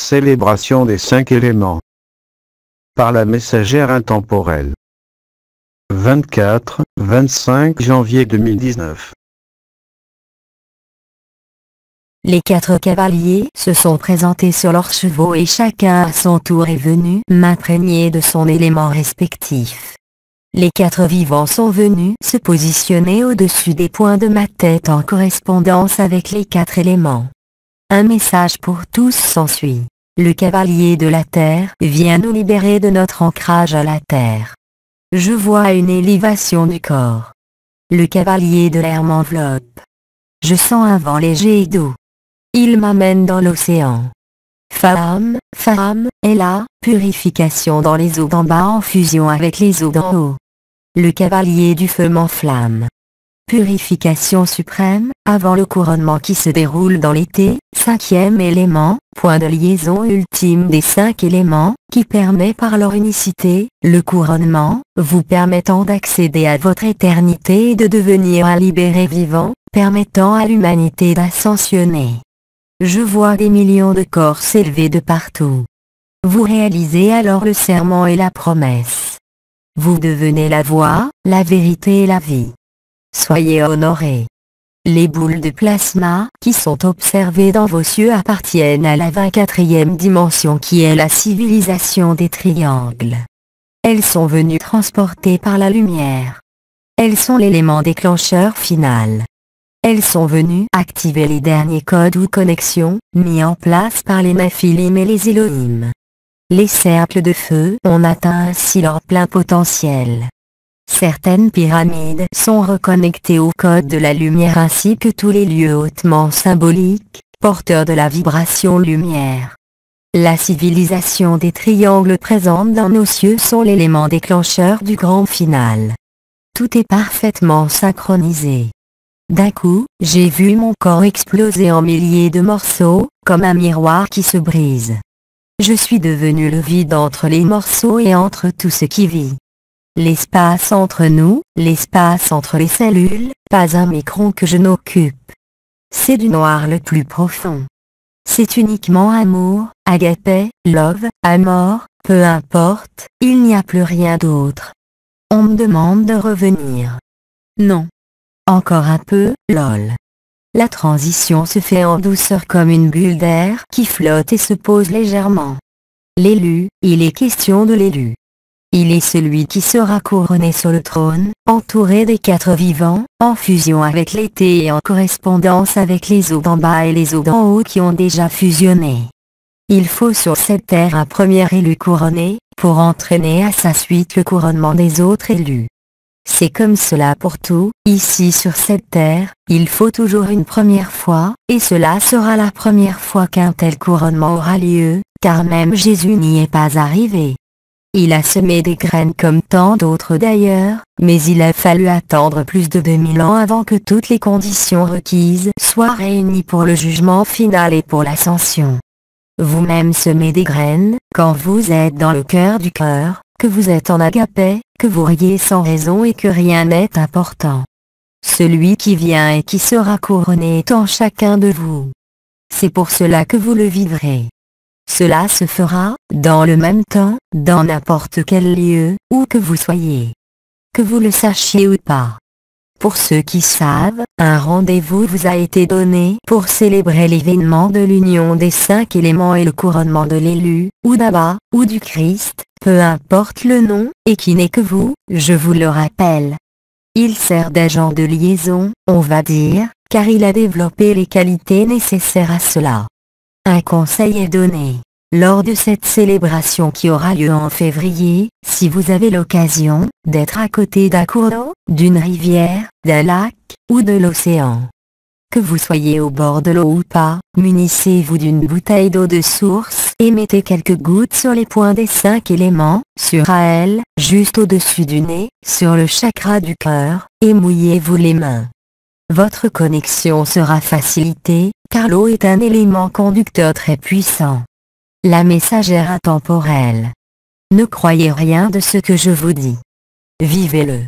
célébration des 5 éléments. Par la messagère intemporelle. 24-25 janvier 2019. Les 4 cavaliers se sont présentés sur leurs chevaux et chacun à son tour est venu m'imprégner de son élément respectif. Les 4 vivants sont venus se positionner au-dessus des points de ma tête en correspondance avec les 4 éléments. Un message pour tous s'ensuit. Le cavalier de la terre vient nous libérer de notre ancrage à la terre. Je vois une élévation du corps. Le cavalier de l'air m'enveloppe. Je sens un vent léger et doux. Il m'amène dans l'océan. Femme est là, purification dans les eaux d'en bas en fusion avec les eaux d'en haut. Le cavalier du feu m'enflamme. Purification suprême, avant le couronnement qui se déroule dans l'été, 5e élément, point de liaison ultime des 5 éléments, qui permet par leur unicité, le couronnement, vous permettant d'accéder à votre éternité et de devenir un libéré vivant, permettant à l'humanité d'ascensionner. Je vois des millions de corps s'élever de partout. Vous réalisez alors le serment et la promesse. Vous devenez la voie, la vérité et la vie. Soyez honorés. Les boules de plasma qui sont observées dans vos cieux appartiennent à la 24e dimension qui est la civilisation des triangles. Elles sont venues transportées par la lumière. Elles sont l'élément déclencheur final. Elles sont venues activer les derniers codes ou connexions, mis en place par les Nephilim et les Elohim. Les cercles de feu ont atteint ainsi leur plein potentiel. Certaines pyramides sont reconnectées au code de la lumière ainsi que tous les lieux hautement symboliques, porteurs de la vibration lumière. La civilisation des triangles présente dans nos cieux sont l'élément déclencheur du grand final. Tout est parfaitement synchronisé. D'un coup, j'ai vu mon corps exploser en milliers de morceaux, comme un miroir qui se brise. Je suis devenu le vide entre les morceaux et entre tout ce qui vit. L'espace entre nous, l'espace entre les cellules, pas un micron que je n'occupe. C'est du noir le plus profond. C'est uniquement amour, agapé, love, amour, peu importe, il n'y a plus rien d'autre. On me demande de revenir. Non. Encore un peu, lol. La transition se fait en douceur comme une bulle d'air qui flotte et se pose légèrement. L'élu, il est question de l'élu. Il est celui qui sera couronné sur le trône, entouré des 4 vivants, en fusion avec l'été et en correspondance avec les eaux d'en bas et les eaux d'en haut qui ont déjà fusionné. Il faut sur cette terre un premier élu couronné, pour entraîner à sa suite le couronnement des autres élus. C'est comme cela pour tout, ici sur cette terre, il faut toujours une première fois, et cela sera la première fois qu'un tel couronnement aura lieu, car même Jésus n'y est pas arrivé. Il a semé des graines comme tant d'autres d'ailleurs, mais il a fallu attendre plus de 2000 ans avant que toutes les conditions requises soient réunies pour le jugement final et pour l'ascension. Vous-même semez des graines, quand vous êtes dans le cœur du cœur, que vous êtes en agapé, que vous riez sans raison et que rien n'est important. Celui qui vient et qui sera couronné est en chacun de vous. C'est pour cela que vous le vivrez. Cela se fera, dans le même temps, dans n'importe quel lieu, où que vous soyez. Que vous le sachiez ou pas. Pour ceux qui savent, un rendez-vous vous a été donné pour célébrer l'événement de l'union des 5 éléments et le couronnement de l'élu, ou d'Abba, ou du Christ, peu importe le nom, et qui n'est que vous, je vous le rappelle. Il sert d'agent de liaison, on va dire, car il a développé les qualités nécessaires à cela. Un conseil est donné. Lors de cette célébration qui aura lieu en février, si vous avez l'occasion d'être à côté d'un cours d'eau, d'une rivière, d'un lac, ou de l'océan. Que vous soyez au bord de l'eau ou pas, munissez-vous d'une bouteille d'eau de source et mettez quelques gouttes sur les points des 5 éléments, sur Raël, juste au-dessus du nez, sur le chakra du cœur, et mouillez-vous les mains. Votre connexion sera facilitée, car l'eau est un élément conducteur très puissant. La messagère intemporelle. Ne croyez rien de ce que je vous dis. Vivez-le.